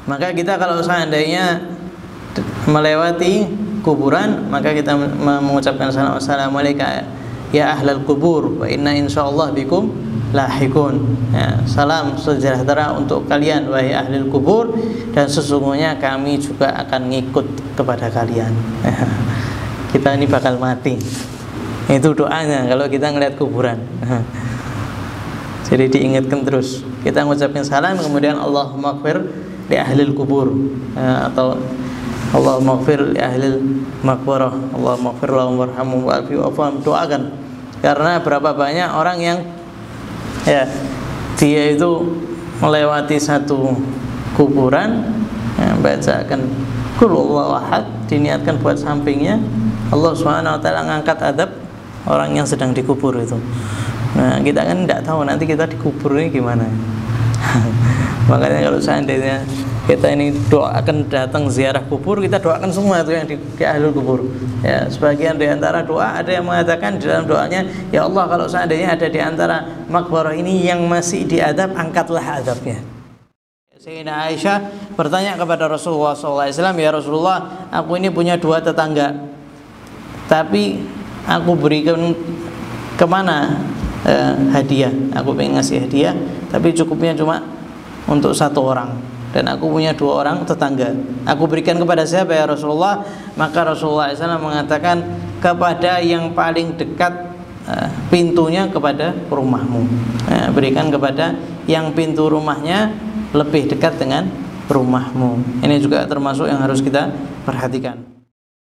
Maka kita kalau seandainya melewati kuburan, maka kita mengucapkan salam, assalamualaikum ya ahlal kubur wa inna insyaallah bikum lahikun. Ya, salam sejahtera untuk kalian wahai ahlul kubur, dan sesungguhnya kami juga akan ngikut kepada kalian. Kita ini bakal mati. Itu doanya kalau kita ngelihat kuburan. Jadi diingatkan terus. Kita mengucapkan salam, kemudian Allahumma ighfir li ahlil kubur, atau Allahumma ighfir li ahlil maqbarah, Allahumma ighfir lahum warhamhum wa'afi wa'fum. Doakan. Karena berapa banyak orang yang ya dia itu melewati satu kuburan, ya, bacakan qul huwallahu ahad, diniatkan buat sampingnya, Allah Subhanahu wa taala ngangkat adab orang yang sedang dikubur itu. Nah, kita kan tidak tahu nanti kita dikubur ini gimana. Makanya kalau seandainya kita ini doakan datang ziarah kubur, kita doakan semua itu yang di ahlul kubur. Ya, sebagian di antara doa ada yang mengatakan di dalam doanya, ya Allah kalau seandainya ada di antara makbarah ini yang masih diadab, angkatlah adabnya. Sayyidina Aisyah bertanya kepada Rasulullah SAW, ya Rasulullah, aku ini punya dua tetangga, tapi aku berikan kemana hadiah? Aku pengen ngasih hadiah, tapi cukupnya cuma untuk satu orang, dan aku punya dua orang tetangga. Aku berikan kepada siapa ya Rasulullah? Maka Rasulullah SAW mengatakan, kepada yang paling dekat pintunya kepada rumahmu. Berikan kepada yang pintu rumahnya lebih dekat dengan rumahmu. Ini juga termasuk yang harus kita perhatikan.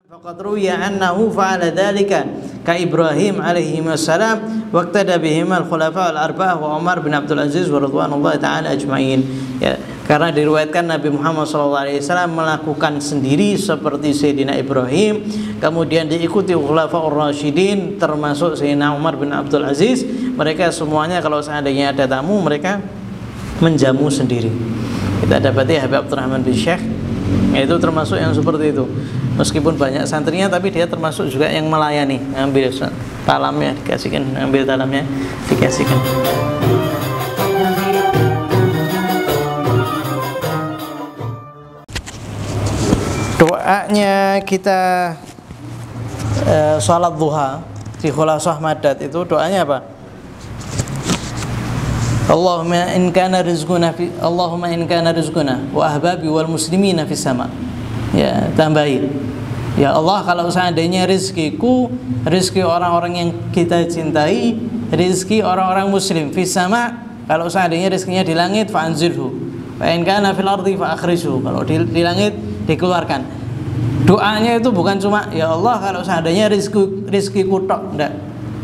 Faqad ruwiya annahu fa'ala dzalika ka Ibrahim alaihi wassalam waqtada bihim al-khulafa al-arba'ah wa Umar bin Abdul Aziz wa radhiyallahu ta'ala ajma'in. Ya, karena diriwayatkan Nabi Muhammad SAW melakukan sendiri seperti Sayyidina Ibrahim, kemudian diikuti khulafaur rasyidin termasuk Sayyidina Umar bin Abdul Aziz. Mereka semuanya kalau seandainya ada tamu, mereka menjamu sendiri. Kita dapati Habib Abdurrahman bin Syekh, itu termasuk yang seperti itu. Meskipun banyak santrinya, tapi dia termasuk juga yang melayani, ngambil talamnya dikasihkan, ngambil talamnya dikasihkan. Doanya kita sholat duha di Khulasah Madad itu doanya apa? Allahumma in kana rizquna fi Allahumma in kana rizquna wa ahbabi wal muslimina fis sama. Ya, tambahin. Ya Allah, kalau seandainya rizkiku, rizki orang-orang yang kita cintai, rizki orang-orang muslim fis sama, kalau seandainya rizkinya di langit fa anzilhu. Fa in kana fil ardi fa akhrijhu. Kalau di langit dikeluarkan. Doanya itu bukan cuma ya Allah kalau seandainya rizkiku tok, enggak.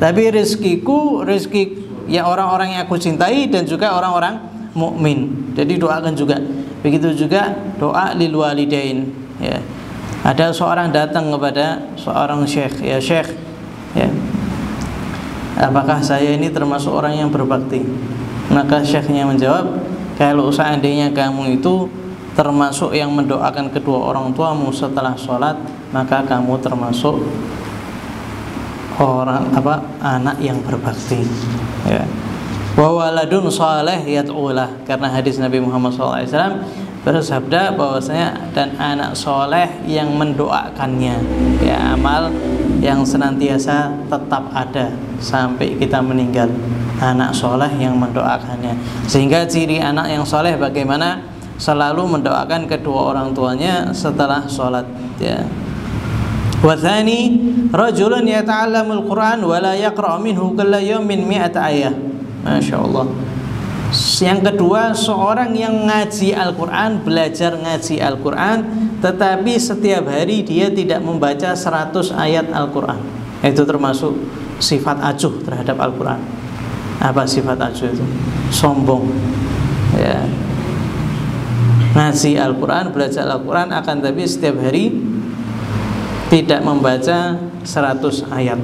Tapi rizkiku, rizki ya orang-orang yang aku cintai dan juga orang-orang mukmin. Jadi doakan juga. Begitu juga doa lil walidain. Ya. Ada seorang datang kepada seorang syekh, ya syekh, ya, apakah saya ini termasuk orang yang berbakti? Maka syekhnya menjawab, kalau seandainya kamu itu termasuk yang mendoakan kedua orang tuamu setelah sholat, maka kamu termasuk orang anak yang berbakti. Ya. Wa waladun saleh yad'ulah, karena hadis Nabi Muhammad SAW bersabda bahwasanya dan anak soleh yang mendoakannya. Ya, amal yang senantiasa tetap ada sampai kita meninggal, anak soleh yang mendoakannya. Sehingga ciri anak yang soleh bagaimana? Selalu mendoakan kedua orang tuanya setelah sholat. Ya. Wa tsani rajulun yata'allamul Qur'an wa la yaqra' minhu kulla yawmin 100 ayah. Masyaallah. Yang kedua, seorang yang ngaji Al-Quran, belajar ngaji Al-Quran, tetapi setiap hari dia tidak membaca 100 ayat Al-Quran. Itu termasuk sifat acuh terhadap Al-Quran. Apa sifat acuh itu? Sombong. Ya. Ngaji Al-Quran, belajar Al-Quran, akan tapi setiap hari tidak membaca 100 ayat.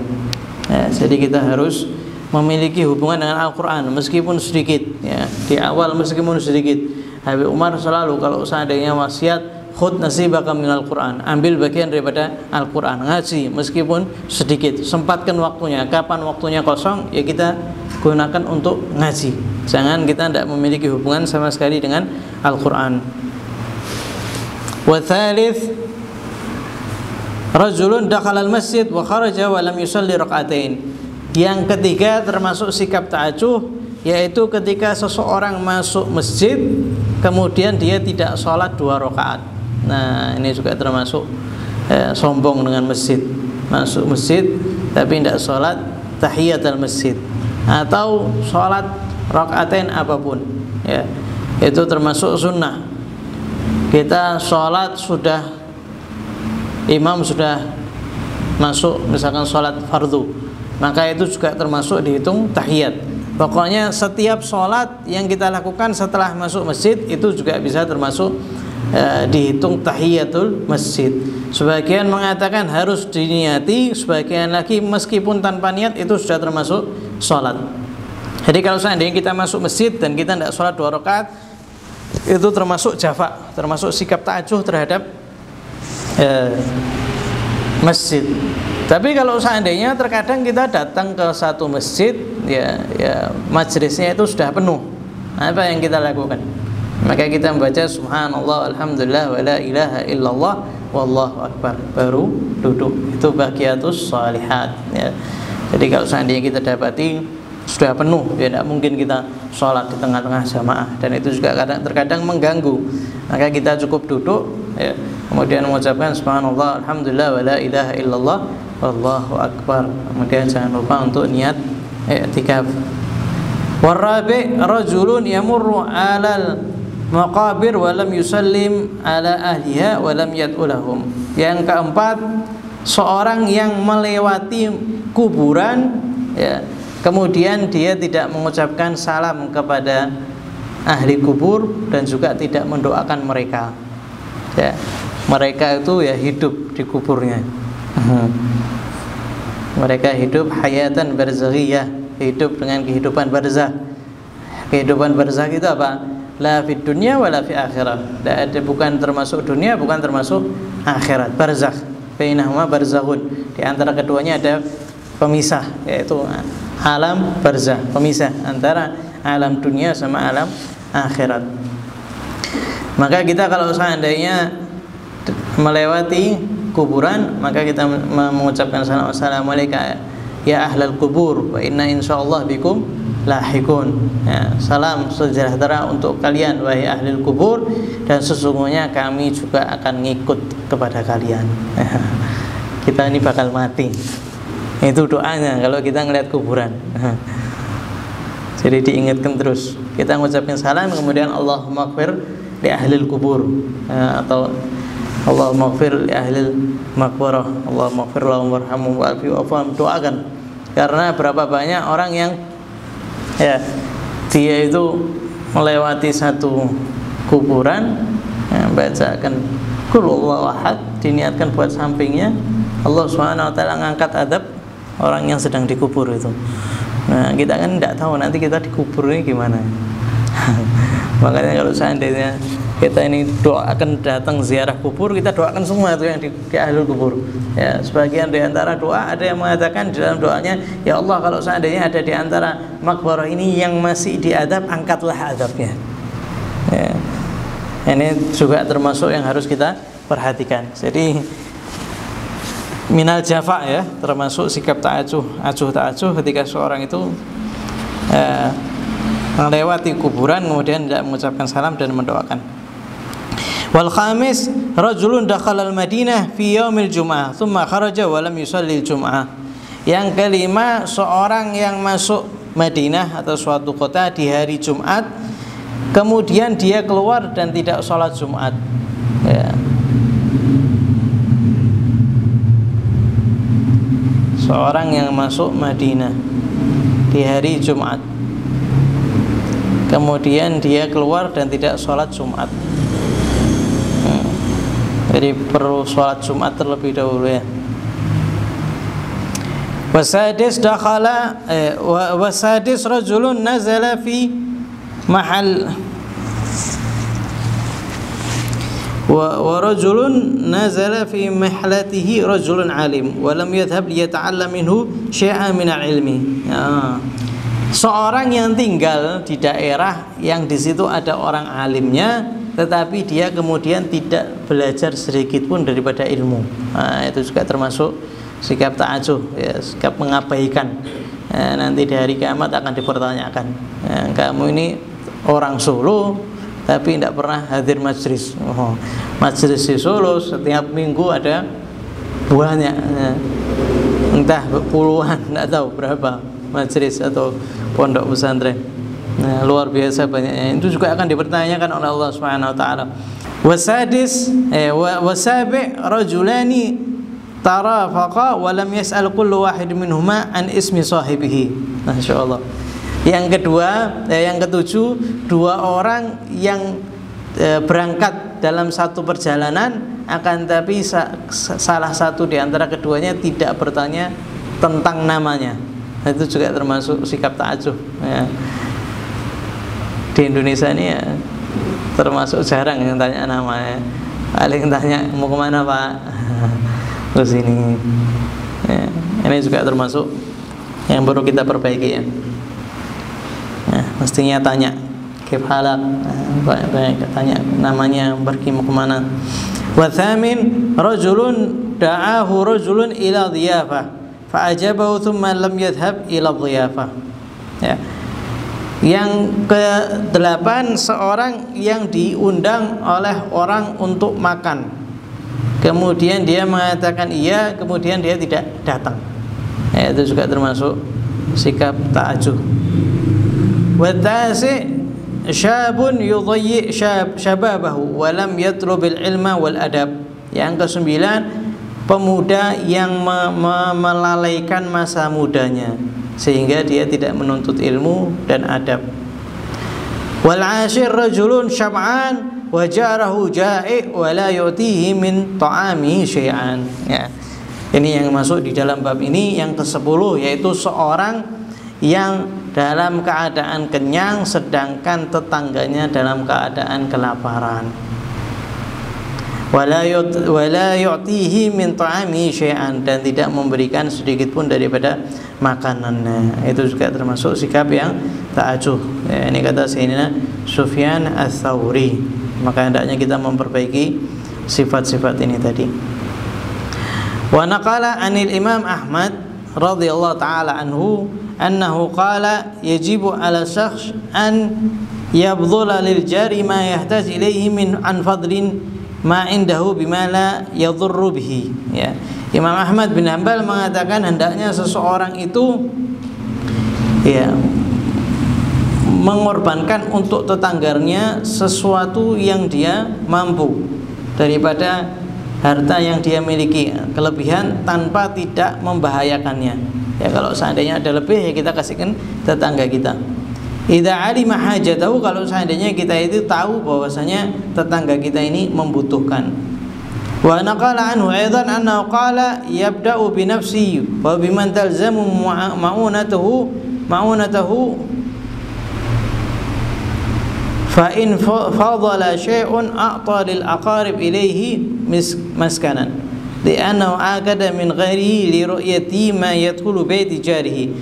Ya, jadi kita harus memiliki hubungan dengan Al-Quran meskipun sedikit, ya, di awal meskipun sedikit. Habib Umar selalu kalau seandainya wasiat, khud nasibaka minal Quran, ambil bagian daripada Al-Quran, ngaji meskipun sedikit, sempatkan waktunya. Kapan waktunya kosong, ya kita gunakan untuk ngaji. Jangan kita tidak memiliki hubungan sama sekali dengan Al-Quran. Wa tsalits rajulun dakhala al-masjid wa kharaja wa lam yusalli rak'atain. Yang ketiga termasuk sikap ta'ajuh, yaitu ketika seseorang masuk masjid kemudian dia tidak sholat 2 rakaat. Nah, ini juga termasuk sombong dengan masjid. Masuk masjid tapi tidak sholat tahiyatul masjid atau sholat rakaatain apapun, ya, itu termasuk sunnah. Kita sholat sudah, imam sudah masuk, misalkan sholat fardu, maka itu juga termasuk dihitung tahiyat. Pokoknya setiap sholat yang kita lakukan setelah masuk masjid itu juga bisa termasuk dihitung tahiyatul masjid. Sebagian mengatakan harus diniati, sebagian lagi meskipun tanpa niat itu sudah termasuk sholat. Jadi kalau seandainya kita masuk masjid dan kita tidak sholat 2 rakaat, itu termasuk jafa, termasuk sikap ta'ajuh terhadap masjid. Tapi kalau seandainya terkadang kita datang ke satu masjid, ya majelisnya itu sudah penuh, apa yang kita lakukan? Maka kita membaca subhanallah, alhamdulillah, wa la ilaha illallah, wallahu akbar, baru duduk. Itu baqiyatus shalihat, ya. Jadi kalau seandainya kita dapati sudah penuh, ya tidak mungkin kita sholat di tengah-tengah jamaah, dan itu juga terkadang mengganggu. Maka kita cukup duduk, ya, kemudian mengucapkan subhanallah, alhamdulillah, wa la ilaha illallah, wallahu akbar. Kemudian jangan lupa untuk niat i'tikaf. Warabi rajulun yamurru 'alal maqabir wa lam yusallim ala ahliha wa lam yad'u lahum. Yang keempat, seorang yang melewati kuburan, ya, kemudian dia tidak mengucapkan salam kepada ahli kubur dan juga tidak mendoakan mereka. Ya, mereka itu ya hidup di kuburnya. Mereka hidup hayatan barzakhiyah, hidup dengan kehidupan barzakh. Kehidupan barzakh itu apa? La fid dunya wa la fi akhirah. Bukan termasuk dunia, bukan termasuk akhirat. Barzakh, bainahuma barzakhun. Di antara keduanya ada pemisah, yaitu alam barzakh, pemisah antara alam dunia sama alam akhirat. Maka kita kalau seandainya melewati kuburan, maka kita mengucapkan salam, assalamualaikum ya ahlal kubur wa inna insyaallah bikum lahikun, ya, salam sejahtera untuk kalian wahai ahli kubur, dan sesungguhnya kami juga akan ngikut kepada kalian. Kita ini bakal mati. Itu doanya kalau kita ngelihat kuburan. Jadi diingatkan terus. Kita mengucapkan salam, kemudian Allahumma ighfir li ahli kubur, atau Allahumma ighfir li ahli maqbarah, Allahumma ighfir lahum warhamhum wa'afi wa'fu, doakan. Karena berapa banyak orang yang ya dia itu melewati satu kuburan, ya, bacakan qul huwallahu ahad, diniatkan buat sampingnya, Allah Subhanahu wa taala ngangkat adab orang yang sedang dikubur itu. Nah, kita kan tidak tahu nanti kita dikubur ini gimana. Makanya kalau seandainya kita ini doakan datang ziarah kubur, kita doakan semua itu yang di ahli kubur. Ya, sebagian di antara doa ada yang mengatakan di dalam doanya, ya Allah, kalau seandainya ada di antara makbarah ini yang masih diadab, angkatlah adabnya. Ya. Ini juga termasuk yang harus kita perhatikan. Jadi minal jafa, ya, termasuk sikap ta'ajuh ketika seorang itu melewati kuburan kemudian tidak mengucapkan salam dan mendoakan. Wal khamis, rajulun dakhala al-Madinah fi yaumil Jum'ah, thumma kharaja wa lam yusalli al-Jum'ah. Yang kelima, seorang yang masuk Madinah atau suatu kota di hari Jumat, kemudian dia keluar dan tidak sholat Jumat. Ya. Seorang yang masuk Madinah di hari Jumat, kemudian dia keluar dan tidak sholat Jumat. Jadi perlu sholat Jumat terlebih dahulu, ya. Wasadis dakhala wasadis rajulun nazala fi mahal wa rajulun nazala fi mahlatihi rajulun alim wa lam yadhhab liyata'allam minhu syai'an min al-ilmi. Seorang yang tinggal di daerah yang di situ ada orang alimnya, tetapi dia kemudian tidak belajar sedikit pun daripada ilmu. Nah, itu juga termasuk sikap ta'ajuh, ya, sikap mengabaikan. Nanti di hari kiamat akan dipertanyakan, kamu ini orang Solo tapi tidak pernah hadir majelis. Majelis di Solo setiap minggu ada banyak, entah puluhan, tidak tahu berapa majelis atau pondok pesantren. Luar biasa banyaknya. Itu juga akan dipertanyakan oleh Allah Subhanahu wa taala. Wasadis wasabi rajulani tarafaqa wa lam yas'al kullu wahid minhuma an ismi sahibihi. Masyaallah. Yang kedua, yang ketujuh, dua orang yang berangkat dalam satu perjalanan, akan tapi salah satu di antara keduanya tidak bertanya tentang namanya. Itu juga termasuk sikap ta'ajuh, ya. Di Indonesia ini ya, termasuk jarang yang tanya namanya, paling tanya mau kemana Pak, terus ini, ya. Ini juga termasuk yang perlu kita perbaiki, ya. Nah, mestinya tanya kifalak, banyak tanya namanya, pergi mau kemana. Wa thamin rajulun da'ahu rajulun ila dhiyafah fa ajabahu thumma lam yadhhab ila dhiyafah, ya. Yang ke-8, seorang yang diundang oleh orang untuk makan, kemudian dia mengatakan iya, kemudian dia tidak datang, ya, itu juga termasuk sikap ta'ajuh. Wa tasi' syabun yudayyi syababahu wa lam yatlubil ilma wal adab. Yang ke-9, pemuda yang melalaikan masa mudanya sehingga dia tidak menuntut ilmu dan adab. Wal 'ashir rajulun syab'an wa jarahu ja'i wa la yu'tihi min ta'amihi syai'an, ya. Ini yang masuk di dalam bab ini. Yang ke-10 yaitu seorang yang dalam keadaan kenyang sedangkan tetangganya dalam keadaan kelaparan. Wala yu'tihi min ta'amihi syai'an, dan tidak memberikan sedikit pun daripada makanannya. Itu juga termasuk sikap yang ta'ajuh, ya. Ini kata Sayyidina Sufyan Ats-Tsauri. Maka hendaknya kita memperbaiki sifat-sifat ini tadi. Wa naqala anil Imam Ahmad radhiyallahu ta'ala anhu annahu qala yajibu ala syakhs an yabdhula lil jari ma yahtaj ilayhi min an fadlin ma indahu bima la yadhurru bihi, ya. Imam Ahmad bin Hanbal mengatakan hendaknya seseorang itu, ya, mengorbankan untuk tetangganya sesuatu yang dia mampu daripada harta yang dia miliki, kelebihan tanpa tidak membahayakannya. Ya, kalau seandainya ada lebih, ya kita kasihkan tetangga kita. Idza alima hajatahu, kalau seandainya kita itu tahu bahwasanya tetangga kita ini membutuhkan. Wa naqala anhu aidan annahu qala yabda'u bi nafsihi wa biman talzamu ma'unatuhu fa in fadala syai'un a'ta lil aqarib ilayhi maskanan li'annahu aqada min ghairihi li ru'yati ma yadkhulu baiti jarihi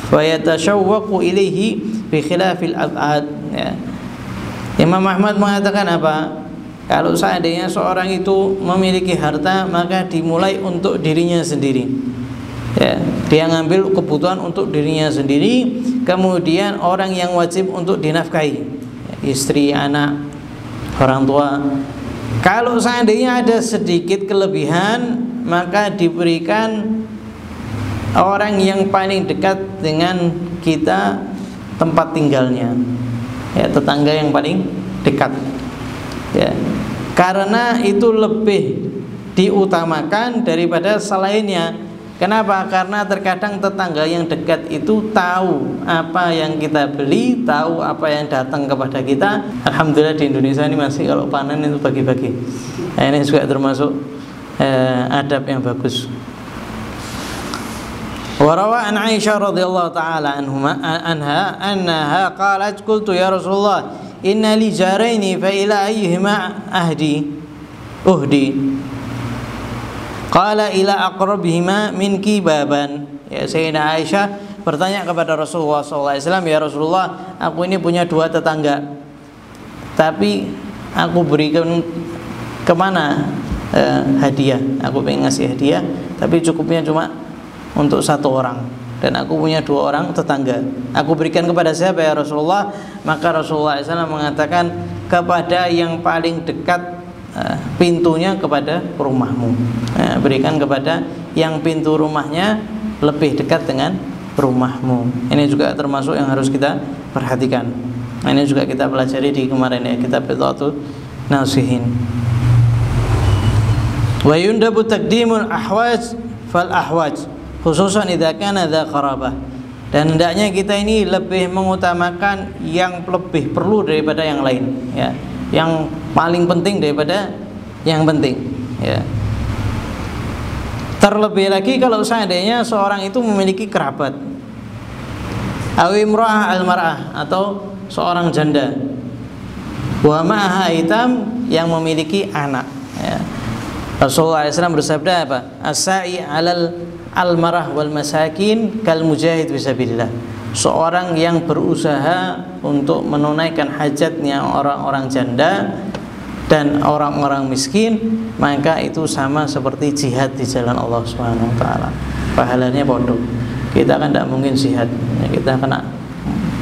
fayatashawwaqu ilaihi bi khilafil ab'ad, ya. Imam Ahmad mengatakan apa? Kalau seandainya seorang itu memiliki harta, maka dimulai untuk dirinya sendiri, ya. Dia ngambil kebutuhan untuk dirinya sendiri, kemudian orang yang wajib untuk dinafkahi, istri, anak, orang tua. Kalau seandainya ada sedikit kelebihan, maka diberikan orang yang paling dekat dengan kita tempat tinggalnya, ya, tetangga yang paling dekat, ya. Karena itu lebih diutamakan daripada selainnya. Kenapa? Karena terkadang tetangga yang dekat itu tahu apa yang kita beli, tahu apa yang datang kepada kita. Alhamdulillah di Indonesia ini masih kalau panen itu bagi-bagi. Nah, ini juga termasuk adab yang bagus. Warawa an Aisyah radhiyallahu ta'ala anha qalat qultu ya Rasulullah inna li jaraini fa ila ayyihima uhdi qala ila aqrabihima minki baban, ya. Sayyidina Aisyah bertanya kepada Rasulullah SAW, ya Rasulullah, aku ini punya dua tetangga, tapi aku berikan kemana hadiah, aku pengen ngasih hadiah tapi cukupnya cuma untuk 1 orang, dan aku punya 2 orang tetangga, aku berikan kepada siapa ya Rasulullah? Maka Rasulullah SAW mengatakan kepada yang paling dekat pintunya kepada rumahmu. Berikan kepada yang pintu rumahnya lebih dekat dengan rumahmu. Ini juga termasuk yang harus kita perhatikan. Ini juga kita pelajari di kemarin ya, kitab Bid'atul Nasihin. Wa yundabu taqdimul ahwaj fal ahwaj khususan idza kana dza qarabah. Dan hendaknya kita ini lebih mengutamakan yang lebih perlu daripada yang lain ya. Yang paling penting daripada yang penting ya. Terlebih lagi kalau seandainya seorang itu memiliki kerabat, awimra'ah al-mar'ah, atau seorang janda, wa ma'aha aitam, yang memiliki anak ya. Rasulullah SAW bersabda apa? As-sa'i 'alal al-mar'ah wal masakin kal mujahid fisabilillah. Seorang yang berusaha untuk menunaikan hajatnya orang-orang janda dan orang-orang miskin, maka itu sama seperti jihad di jalan Allah Subhanahu wa taala. Pahalanya bodoh. Kita kan tidak mungkin jihad. Kita kena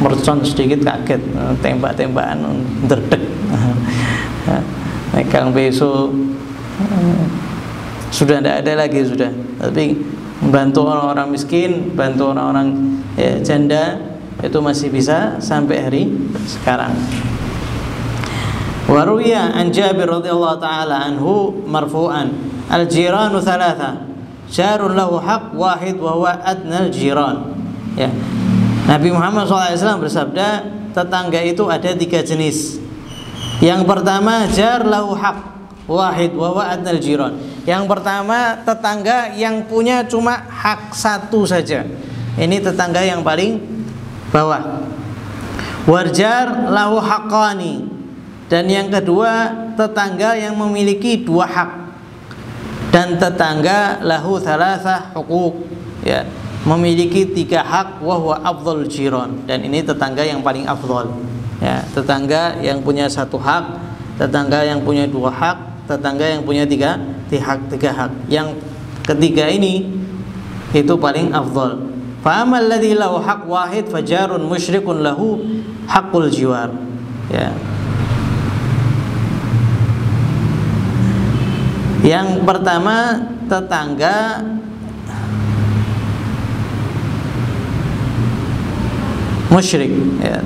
mercon sedikit kaget, tembak-tembakan derdek. Kang besok sudah tidak ada lagi sudah. Tapi membantu orang-orang miskin, bantu orang-orang janda itu masih bisa sampai hari sekarang. Wa ruwiya an Jabir radhiyallahu taala anhu marfu'an al-jiranu thalatha jarun lahu haq wahid wa huwa adnal jiran ya. Nabi Muhammad SAW bersabda, tetangga itu ada 3 jenis. Yang pertama jar lahu haq wahid wa huwa adnal jiran. Yang pertama tetangga yang punya cuma hak 1 saja. Ini tetangga yang paling bawah. Warjar lahu haqqani. Dan yang kedua tetangga yang memiliki 2 hak. Dan tetangga lahu thalathah huquq ya, memiliki 3 hak, wa huwa afdhal jiran. Dan ini tetangga yang paling afdhal ya, tetangga yang punya 1 hak, tetangga yang punya 2 hak, tetangga yang punya 3 hak. Yang ketiga ini itu paling afdhal. Fa amal ladzi lahu haq wahid fajarun musyrikun lahu haqqul jiwar ya. Yang pertama tetangga musyrik ya.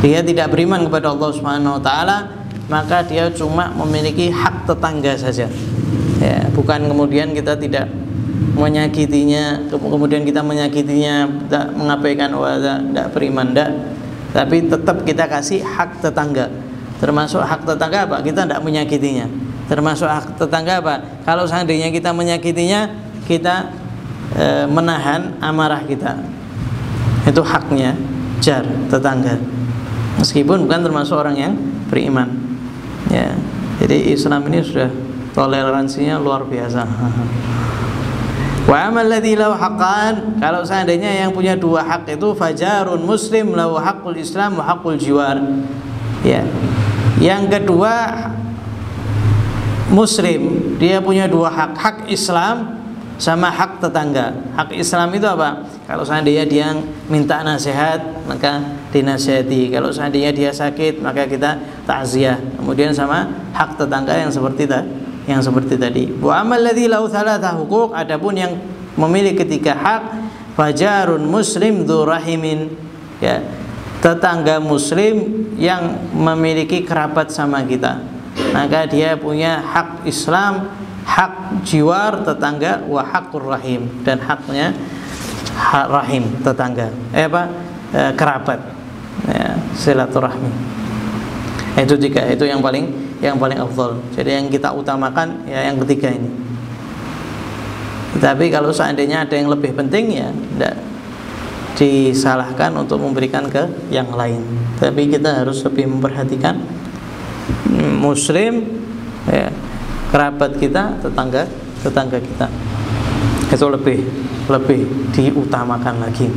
Dia tidak beriman kepada Allah Subhanahu wa taala, maka dia cuma memiliki hak tetangga saja ya. Bukan kemudian kita tidak menyakitinya, kemudian kita menyakitinya, tidak mengabaikan, tidak beriman, tidak. Tapi tetap kita kasih hak tetangga. Termasuk hak tetangga apa? Kita tidak menyakitinya. Termasuk hak tetangga apa? Kalau seandainya kita menyakitinya, kita menahan amarah kita. Itu haknya jar tetangga. Meskipun bukan termasuk orang yang beriman. Ya. Jadi Islam ini sudah toleransinya luar biasa. Wa amal ladzi lahu haqqan, kalau seandainya yang punya 2 hak itu fajarun muslim lahu haqqul islam wa haqqul jiwar. Ya. Yang kedua muslim, dia punya 2 hak, hak Islam sama hak tetangga. Hak Islam itu apa? Kalau seandainya dia minta nasihat, maka dinasihati. Kalau seandainya dia sakit, maka kita takziah. Kemudian sama hak tetangga yang seperti tadi. Wa amal ladzi lahu thalatha huquq, adapun yang memiliki 3 hak, fajarun muslim dzu rahimin ya, tetangga muslim yang memiliki kerabat sama kita, maka dia punya hak Islam, hak jiwar tetangga, wa haqqur rahim, dan haknya hak rahim tetangga kerabat ya, silaturahmi. Itu 3, itu yang paling afdal. Jadi yang kita utamakan ya yang ketiga ini. Tapi kalau seandainya ada yang lebih penting ya tidak disalahkan untuk memberikan ke yang lain. Tapi kita harus lebih memperhatikan muslim ya, kerabat kita, tetangga kita. Itu lebih diutamakan lagi.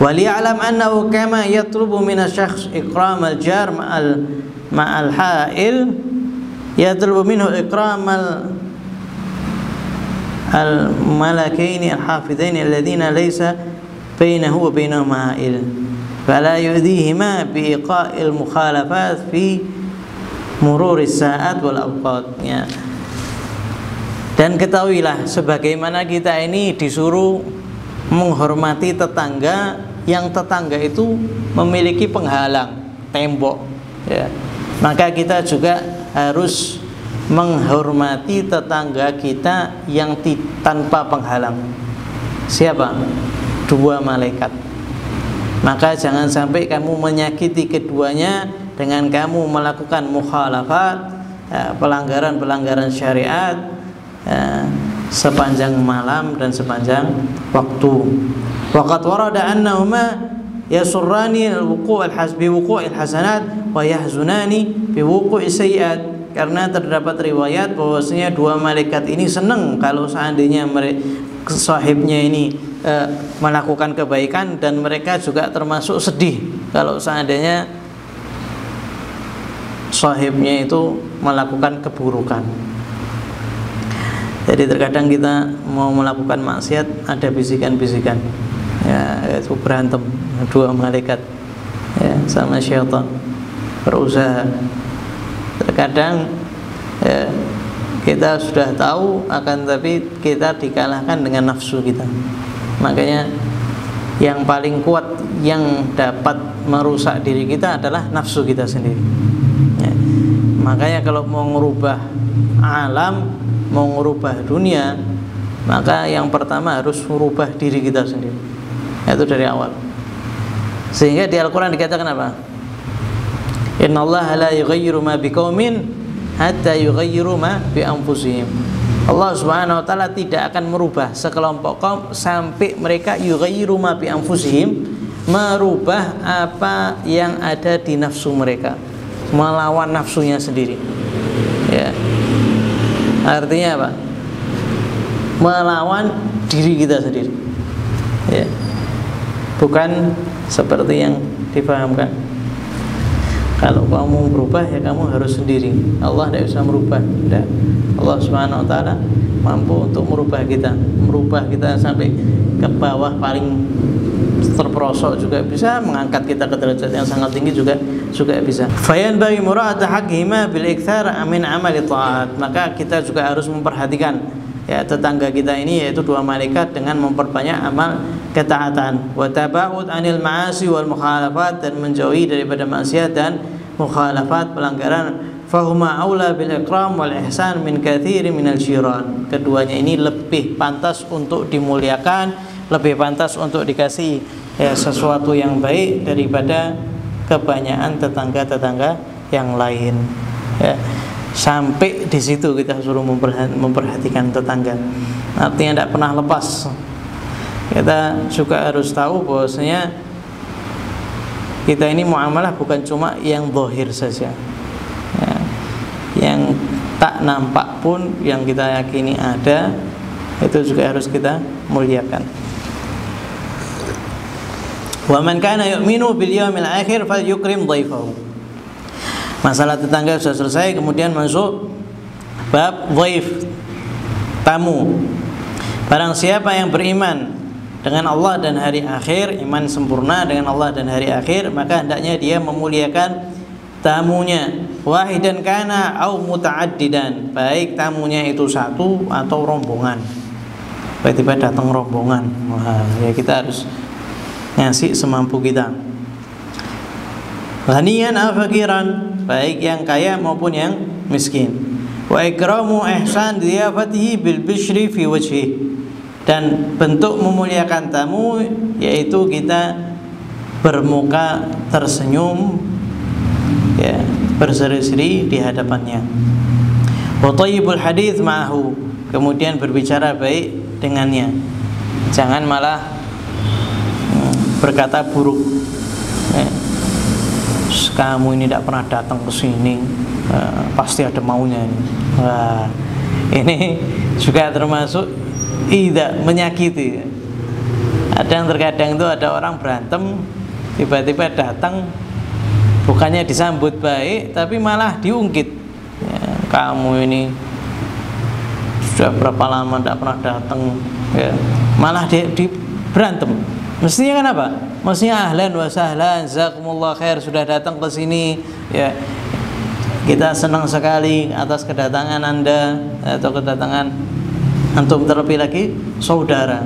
Waliya'lam annahu kama yatlubu minasyakhs ikram al-jar ma'al ha'il yatlubu minhu ikram al-malakaini al-hafidaini alladhina laysa bainahu wa bainahuma ha'il fala yu'dhihima biiqa'il mukhalafat fi mururis sa'at wal awqat. Ya. Dan ketahuilah sebagaimana kita ini disuruh menghormati tetangga, yang tetangga itu memiliki penghalang, tembok, ya. Maka kita juga harus menghormati tetangga kita yang tanpa penghalang. Siapa? Dua malaikat. Maka jangan sampai kamu menyakiti keduanya dengan kamu melakukan mukhalafat, ya, pelanggaran-pelanggaran syariat, ya, sepanjang malam dan sepanjang waktu. Waqad warada annahuma yasurrani al-wuqu' al-wuqu' al-hasanat wa yahzunani bi wuqu'i sayyi'at. Karena terdapat riwayat bahwasanya dua malaikat ini senang kalau seandainya sahibnya ini melakukan kebaikan, dan mereka juga termasuk sedih kalau seandainya sahibnya itu melakukan keburukan. Jadi terkadang kita mau melakukan maksiat, ada bisikan-bisikan, ya, itu berantem dua malaikat, ya, sama syaitan berusaha. Terkadang, ya, kita sudah tahu, akan tapi kita dikalahkan dengan nafsu kita. Makanya yang paling kuat yang dapat merusak diri kita adalah nafsu kita sendiri, ya. Makanya kalau mau merubah alam, mau merubah dunia, maka yang pertama harus merubah diri kita sendiri, itu dari awal. Sehingga di Al-Quran dikatakan apa? Innallaha la yughayyiru ma biqaumin hatta yughayyiru ma bi anfusihim. Allah Subhanahu wa taala tidak akan merubah sekelompok kaum sampai mereka yughayyiru ma bi anfusihim, merubah apa yang ada di nafsu mereka, melawan nafsunya sendiri, ya. Artinya apa? Melawan diri kita sendiri, ya. Bukan seperti yang dipahamkan, kalau kamu berubah ya kamu harus sendiri. Allah tidak bisa merubah. Tidak. Allah Subhanahu wa taala mampu untuk merubah kita sampai ke bawah paling terperosok juga bisa, mengangkat kita ke derajat yang sangat tinggi juga bisa. Fayan bagi mura'ata haqqihima bil iktsar min amali ta'at. Maka kita juga harus memperhatikan, ya, tetangga kita ini, yaitu dua malaikat, dengan memperbanyak amal ketaatan, wa taba'ud anil ma'asi wal mukhalafat, dan menjauhi daripada maksiat dan mukhalafat, pelanggaran. Fahuma aula bil ikram wal ihsan min katsirin minal jiran. Keduanya ini lebih pantas untuk dimuliakan, lebih pantas untuk dikasih, ya, sesuatu yang baik daripada kebanyakan tetangga-tetangga yang lain, ya. Sampai di situ kita suruh memperhatikan tetangga. Artinya tidak pernah lepas. Kita juga harus tahu bahwasanya kita ini muamalah bukan cuma yang zahir saja, ya. Yang tak nampak pun, yang kita yakini ada, itu juga harus kita muliakan. Wa man kana yu'minu bil yaumil akhir falyukrim dhaifahu. Masalah tetangga sudah selesai, kemudian masuk bab dhaif, tamu. Barang siapa yang beriman dengan Allah dan hari akhir, iman sempurna dengan Allah dan hari akhir, maka hendaknya dia memuliakan tamunya, wahidan kana au muta'addidan, baik tamunya itu satu atau rombongan. Tiba-tiba datang rombongan, wah, ya kita harus ngasih semampu kita. Ghaniyan aw fakiran, baik yang kaya maupun yang miskin. Wa ikramu ihsan diyafatihi bil bishri fi wajhi, dan bentuk memuliakan tamu yaitu kita bermuka tersenyum, ya, berseri-seri di hadapannya. Wa thayyibul hadits ma'ahu, kemudian berbicara baik dengannya, jangan malah berkata buruk, ya. Kamu ini tidak pernah datang ke sini, pasti ada maunya ini. Wah, ini juga termasuk tidak menyakiti. Ada yang terkadang itu ada orang berantem, tiba-tiba datang, bukannya disambut baik, tapi malah diungkit. Ya, kamu ini sudah berapa lama tidak pernah datang, ya. Malah di berantem. Mestinya kan apa? Mestinya ahlan wa sahlan, jazakumullah khair sudah datang ke sini, ya. Kita senang sekali atas kedatangan Anda atau kedatangan antum, terlebih lagi saudara.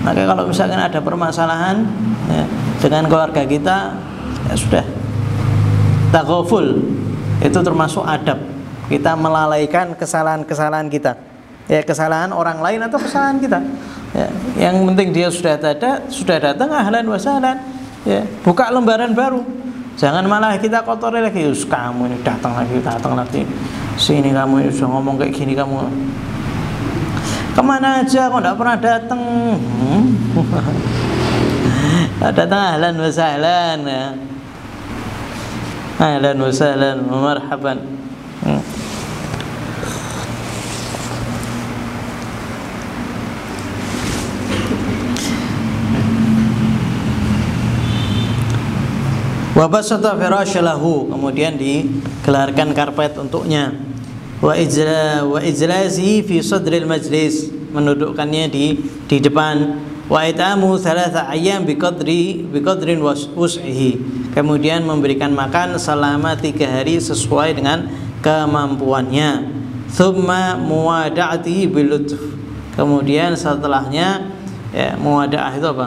Maka kalau misalkan ada permasalahan, ya, dengan keluarga kita, ya sudah, taghaful, itu termasuk adab. Kita melalaikan kesalahan-kesalahan kita, ya, kesalahan orang lain atau kesalahan kita, ya. Yang penting dia sudah datang, ahlan wa sahlan, ya. Buka lembaran baru. Jangan malah kita kotori lagi. Kamu ini datang lagi. Sini kamu ini sudah ngomong kayak gini, kamu kemana aja kok tidak pernah datang? Datang ahlan wa sahlan, ya. Ahlan wa sahlan wa marhaban. Wa basata firasyalahu, kemudian digelarkan karpet untuknya. Wa ijlazi fi sadril majlis, mendudukkannya di depan. Wa itamu thalatha ayyam biqadrin wus'ihi, kemudian memberikan makan selama 3 hari sesuai dengan kemampuannya. Thumma muwada'atihi bilutf, kemudian setelahnya, ya, muwada'ah itu apa?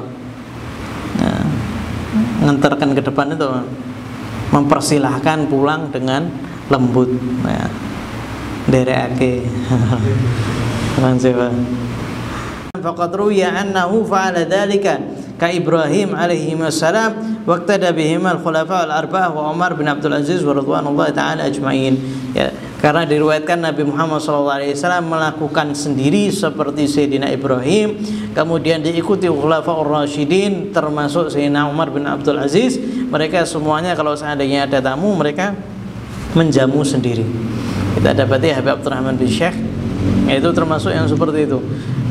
Nah, ngantarkan ke depan itu mempersilahkan pulang dengan lembut, ya. Dereake faqad ruya annahu fa'ala dzalika ka Ibrahim alaihi wassalam waqtada bihim al-khulafa al-arba'ah wa Umar bin Abdul Aziz wa radhiyallahu ta'ala ajma'in, ya. Karena diriwayatkan Nabi Muhammad SAW melakukan sendiri seperti Sayyidina Ibrahim, kemudian diikuti Khulafaur Rasyidin termasuk Sayyidina Umar bin Abdul Aziz. Mereka semuanya kalau seandainya ada tamu, mereka menjamu sendiri. Kita dapati Habib Abdurrahman bin Syekh, itu termasuk yang seperti itu.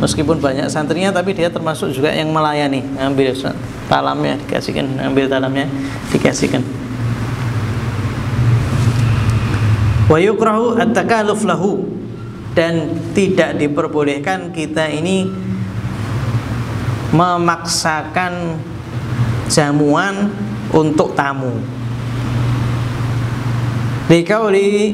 Meskipun banyak santrinya, tapi dia termasuk juga yang melayani, ambil talamnya dikasihkan, ambil talamnya dikasihkan. Wa yukrahu at-takalluf lahu, dan tidak diperbolehkan kita ini memaksakan jamuan untuk tamu. Liqauli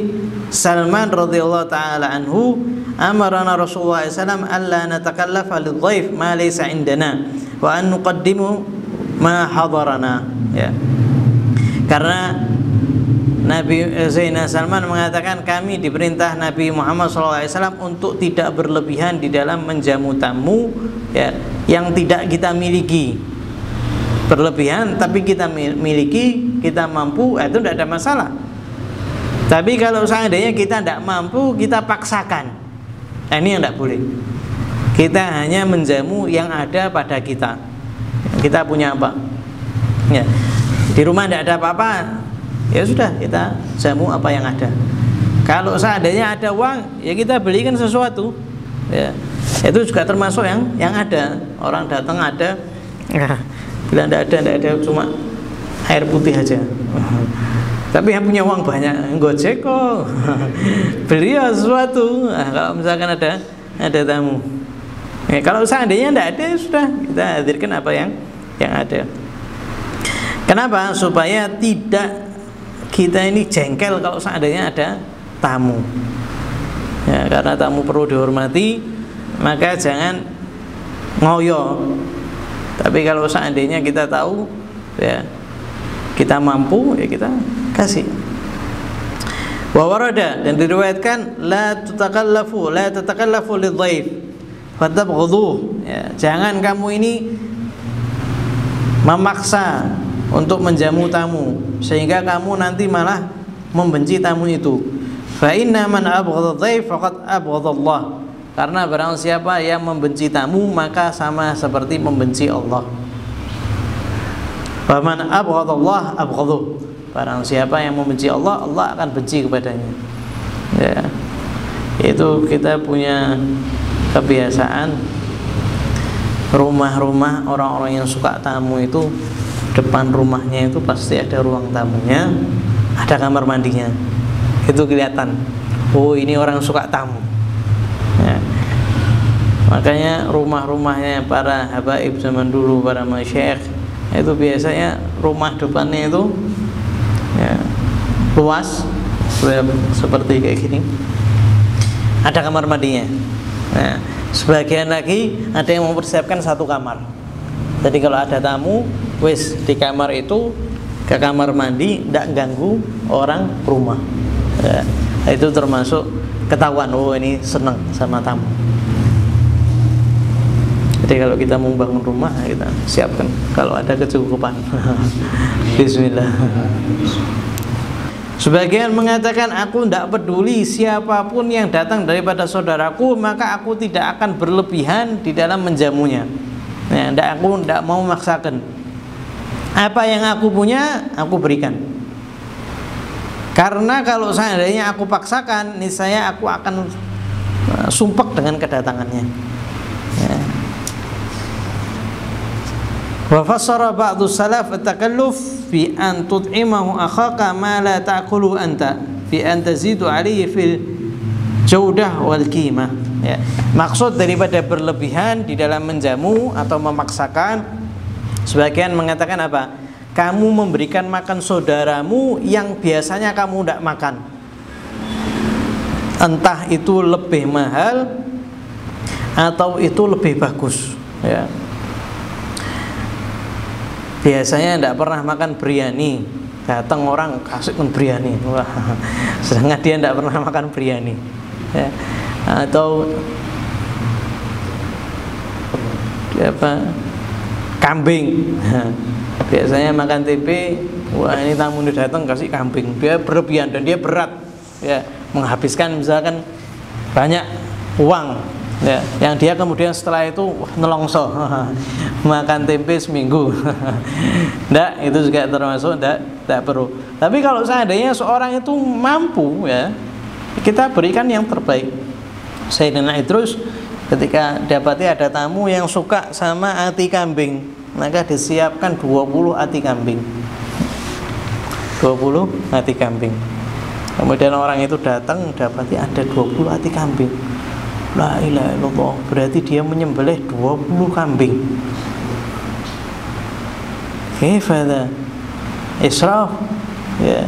Salman radhiyallahu ta'ala anhu, amarana Rasulullah SAW alla natakallafa lidhaif ma laysa indana wa an nuqaddimu ma hadarana, ya. Karena Nabi Sayyidina Salman mengatakan kami diperintah Nabi Muhammad SAW untuk tidak berlebihan di dalam menjamu tamu, ya, yang tidak kita miliki. Berlebihan tapi kita miliki, kita mampu, itu tidak ada masalah. Tapi kalau seandainya kita tidak mampu, kita paksakan, ini yang tidak boleh. Kita hanya menjamu yang ada pada kita. Kita punya apa, ya. Di rumah tidak ada apa-apa, ya sudah, kita jamu apa yang ada. Kalau seandainya ada uang, ya kita belikan sesuatu, ya. Itu juga termasuk yang ada. Orang datang ada, bila tidak ada, cuma air putih aja. Tapi yang punya uang banyak, Gojek kok, beli sesuatu. Nah, kalau misalkan ada tamu, ya, kalau seandainya tidak ada, sudah kita hadirkan apa yang ada. Kenapa? Supaya tidak kita ini jengkel kalau seandainya ada tamu, ya, karena tamu perlu dihormati, maka jangan ngoyo. Tapi kalau seandainya kita tahu, ya, kita mampu, ya kita kasih. Wa warada, dan diriwayatkan la tatakallafu lidhaif fatabghudhu, ya, jangan kamu ini memaksa untuk menjamu tamu sehingga kamu nanti malah membenci tamu itu. Fa inna man abghadha dhaif faqad abghadha Allah, karena barang siapa yang membenci tamu maka sama seperti membenci Allah. Wa man abghadha Allah abghadhu, barang siapa yang membenci Allah, Allah akan benci kepadanya, ya. Itu kita punya kebiasaan rumah-rumah orang-orang yang suka tamu itu depan rumahnya itu pasti ada ruang tamunya, ada kamar mandinya. Itu kelihatan, oh ini orang suka tamu ya. Makanya rumah-rumahnya para habaib zaman dulu, para masyayikh itu biasanya rumah depannya itu ya, luas seperti kayak gini, ada kamar mandinya. Nah, sebagian lagi ada yang mempersiapkan satu kamar. Jadi kalau ada tamu, wis di kamar itu ke kamar mandi, tidak ganggu orang rumah ya. Itu termasuk ketahuan, oh ini senang sama tamu. Jadi kalau kita mau bangun rumah, kita siapkan kalau ada kecukupan. Bismillah. Sebagian mengatakan, aku tidak peduli siapapun yang datang daripada saudaraku, maka aku tidak akan berlebihan di dalam menjamunya ya, aku tidak mau memaksakan. Apa yang aku punya, aku berikan. Karena kalau seandainya aku paksakan, niscaya aku akan sumpek dengan kedatangannya ya. Wa fassara ba'du salaf at-takalluf bi an tut'imahu akhaka ma la ta'kulu anta bi an tazidu alayhi fil jaudah wal qimah ya. Maksud daripada berlebihan di dalam menjamu atau memaksakan, sebagian mengatakan apa? Kamu memberikan makan saudaramu yang biasanya kamu tidak makan, entah itu lebih mahal atau itu lebih bagus ya. Biasanya tidak pernah makan biryani, datang orang kasih biryani, wah, sedangkan dia tidak pernah makan biryani ya. Atau apa, kambing, biasanya makan tempe, wah ini tamu ini datang kasih kambing, dia berlebihan dan dia berat ya, menghabiskan misalkan banyak uang ya, yang dia kemudian setelah itu nelongso makan tempe seminggu. Nggak, itu juga termasuk tidak perlu. Tapi kalau seandainya seorang itu mampu ya, kita berikan yang terbaik. Sayyidina Idrus ketika dapati ada tamu yang suka sama ati kambing, maka disiapkan 20 ati kambing. 20 ati kambing. Kemudian orang itu datang dapati ada 20 ati kambing. La ilaha illallah, berarti dia menyembelih 20 kambing. Kifada israf ya,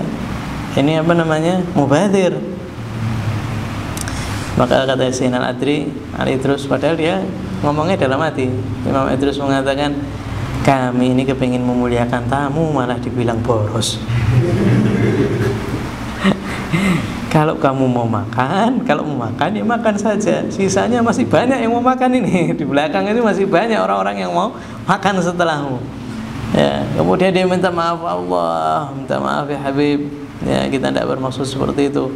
ini apa namanya, mubadir. Maka kata Sayyidina Al-Idrus, padahal dia ngomongnya dalam hati, Imam Idrus mengatakan, kami ini kepingin memuliakan tamu malah dibilang boros. Kalau kamu mau makan, ya makan saja. Sisanya masih banyak yang mau makan ini. Di belakang ini masih banyak orang-orang yang mau makan setelahmu. Ya, kemudian dia minta maaf, Allah, minta maaf ya Habib. Ya, kita tidak bermaksud seperti itu.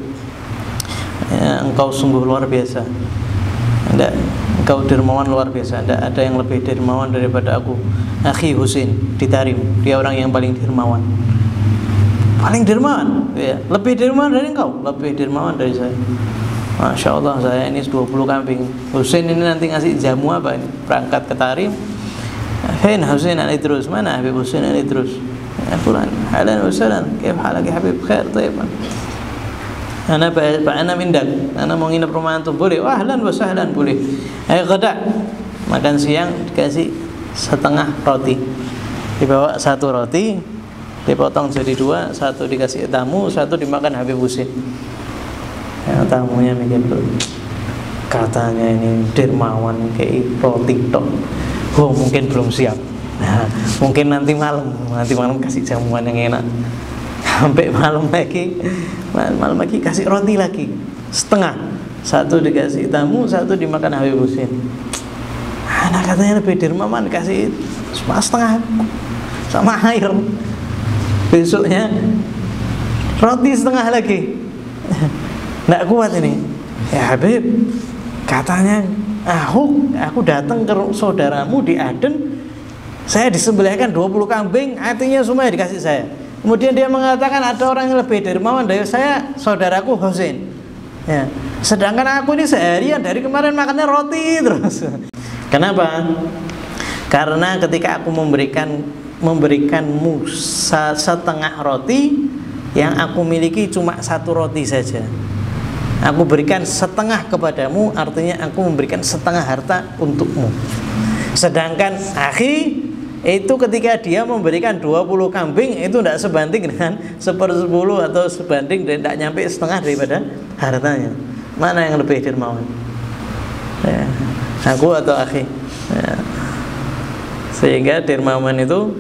Ya, engkau sungguh luar biasa. Engkau dermawan luar biasa. Tidak ada yang lebih dermawan daripada aku. Akhi Husin ditarim. Dia orang yang paling dermawan. Paling dermawan ya, lebih dermawan dari engkau, lebih dermawan dari saya. Masya Allah, saya ini 20 kambing. Husain ini nanti ngasih jamu apa ini? Berangkat ke Tarim. Hain Husain Al-Idrus, mana Habib Husain Al-Idrus? Ya fulan, halan wa salan, kif halaki Habib, khair, tayyib. Ana mindak, ana mau nginep rumah antum, boleh? Wah, ahlan wa sahlan, boleh. Ayo gada, makan siang dikasih setengah roti. Dibawa satu roti, dipotong jadi dua, satu dikasih tamu, satu dimakan Habib Husin. Ya, tamunya mikir tuh, katanya ini dermawan kayak roti tok. Oh mungkin belum siap. Nah, mungkin nanti malam kasih jamuan yang enak. Sampai malam lagi kasih roti lagi setengah, satu dikasih tamu, satu dimakan Habib Husin. Nah, katanya lebih dermawan kasih setengah sama air. Besoknya roti setengah lagi. Nggak kuat ini. Ya Habib, katanya aku datang ke saudaramu di Aden, saya disembelihkan 20 kambing, artinya semua dikasih saya. Kemudian dia mengatakan ada orang yang lebih dermawan dari saya, saudaraku Husain ya. Sedangkan aku ini seharian dari kemarin makannya roti terus. Kenapa? Karena ketika aku memberikanmu setengah roti, yang aku miliki cuma satu roti saja. Aku berikan setengah kepadamu, artinya aku memberikan setengah harta untukmu. Sedangkan akhi itu ketika dia memberikan 20 kambing, itu tidak sebanding dengan 1/10 atau sebanding dan tidak nyampe setengah daripada hartanya. Mana yang lebih dermawan? Ya, aku atau akhi? Ya. Sehingga dermawan itu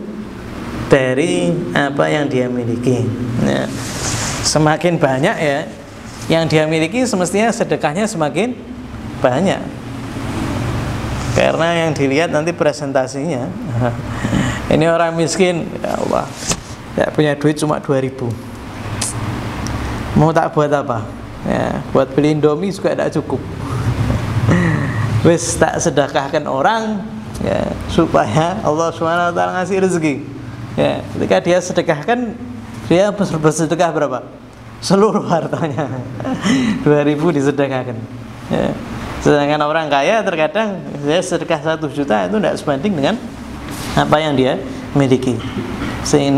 dari apa yang dia miliki. Ya. Semakin banyak ya yang dia miliki, semestinya sedekahnya semakin banyak. Karena yang dilihat nanti presentasinya. Ini orang miskin, ya Allah, tidak punya duit cuma 2.000. Mau tak buat apa? Ya, buat beli Indomie juga tidak cukup. Wis tak sedekahkan orang, ya, supaya Allah SWT ngasih rezeki. Ya, ketika dia sedekahkan, dia bersedekah berapa? Seluruh hartanya. 2.000 disedekahkan. Ya. Sedangkan orang kaya terkadang dia sedekah 1 juta itu tidak sebanding dengan apa yang dia miliki.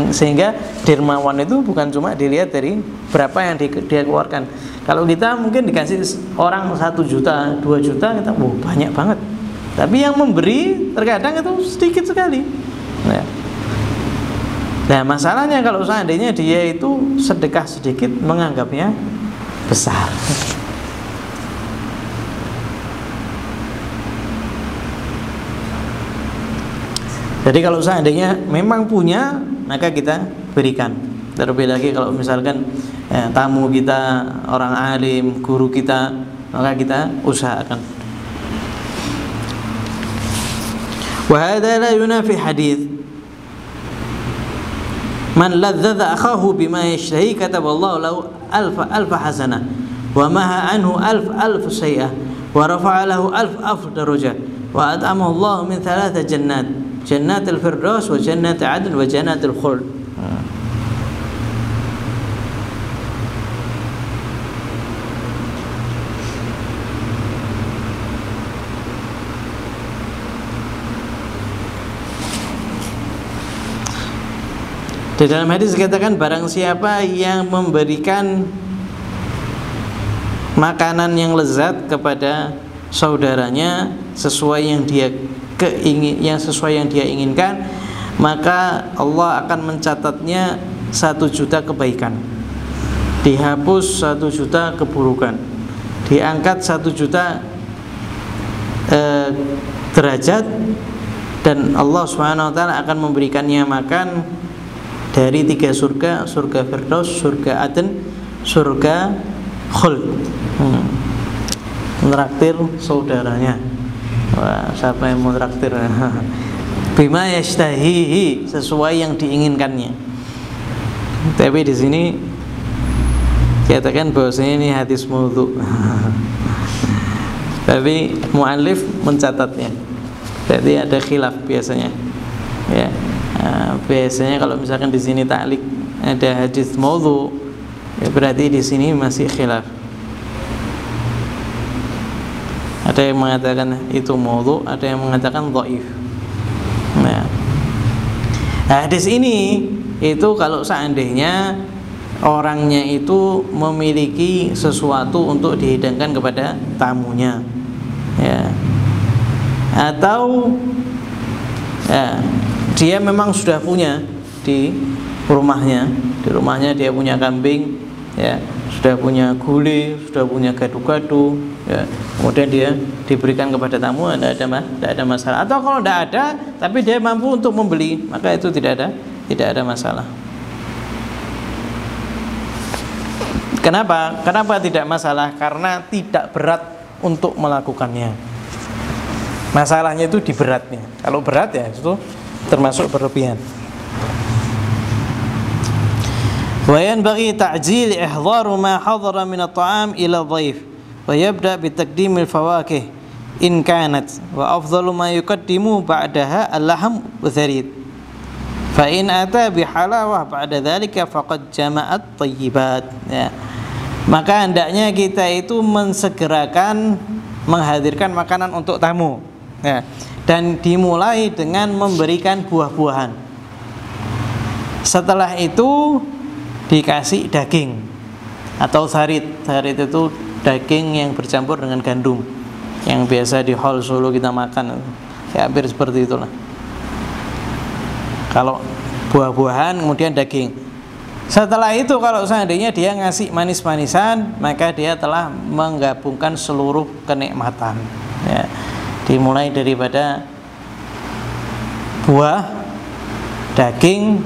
Sehingga dermawan itu bukan cuma dilihat dari berapa yang dia keluarkan. Kalau kita mungkin dikasih orang 1 juta, 2 juta, kita banyak banget. Tapi yang memberi terkadang itu sedikit sekali. Nah, masalahnya kalau seandainya dia itu sedekah sedikit menganggapnya besar. Jadi kalau seandainya memang punya, maka kita berikan. Terlebih lagi kalau misalkan tamu kita orang alim, guru kita, maka kita usahakan. Wa hadza la yunafi hadits man ladzadza akhahu bima yashtahi kataballahu lahu alfa hasanah wa maha anhu alf sayyi'ah wa rafa'a lahu alf darajah wa at'amahu Allah min 3 jannat, jannatul firdaus wa jannat adn wa jannatul khuld. Di dalam hadis dikatakan, barang siapa yang memberikan makanan yang lezat kepada saudaranya sesuai yang dia inginkan, maka Allah akan mencatatnya 1 juta kebaikan, dihapus 1 juta keburukan, diangkat 1 juta derajat, dan Allah SWT akan memberikannya makan dari 3 surga, surga Firdaus, surga Aden, surga Khuld. Menraktir saudaranya. Wah, siapa yang menraktir? Bima yashtahihi, sesuai yang diinginkannya. Tapi di sini dikatakan bahwasanya ini hadis maudhu. Tapi muallif mencatatnya. Berarti ada khilaf biasanya. Ya. Biasanya kalau misalkan di sini ta'liq ada hadis maudhu, ya berarti di sini masih khilaf. Ada yang mengatakan itu maudhu, ada yang mengatakan dhaif. Nah, hadis ini itu kalau seandainya orangnya itu memiliki sesuatu untuk dihidangkan kepada tamunya, ya, atau ya, dia memang sudah punya di rumahnya dia punya kambing, ya, sudah punya gulai, sudah punya gadu-gadu, ya, kemudian dia diberikan kepada tamu, tidak ada masalah. Atau kalau tidak ada tapi dia mampu untuk membeli, maka itu tidak ada masalah. Kenapa tidak masalah? Karena tidak berat untuk melakukannya. Masalahnya itu di beratnya. Kalau berat ya itu termasuk berlebihan. Wa yanbaghi ta'jil ihdharu ma hadara min at-ta'am ila dhaif wa yabda bi taqdim al-fawakih in kanat wa afdalu ma yuqaddimu ba'daha al-lahm wa tharid fa in ata bi halawah ba'da dhalika faqad jama'at thayyibat. Ya. Maka hendaknya kita itu mensegerakan menghadirkan makanan untuk tamu. Ya. dan dimulai dengan memberikan buah-buahan. Setelah itu dikasih daging atau sarit. Sarit itu daging yang bercampur dengan gandum, yang biasa di hall Solo kita makan, ya hampir seperti itulah. Kalau buah-buahan kemudian daging. Setelah itu kalau seandainya dia ngasih manis-manisan, maka dia telah menggabungkan seluruh kenikmatan, ya. Dimulai daripada buah, daging,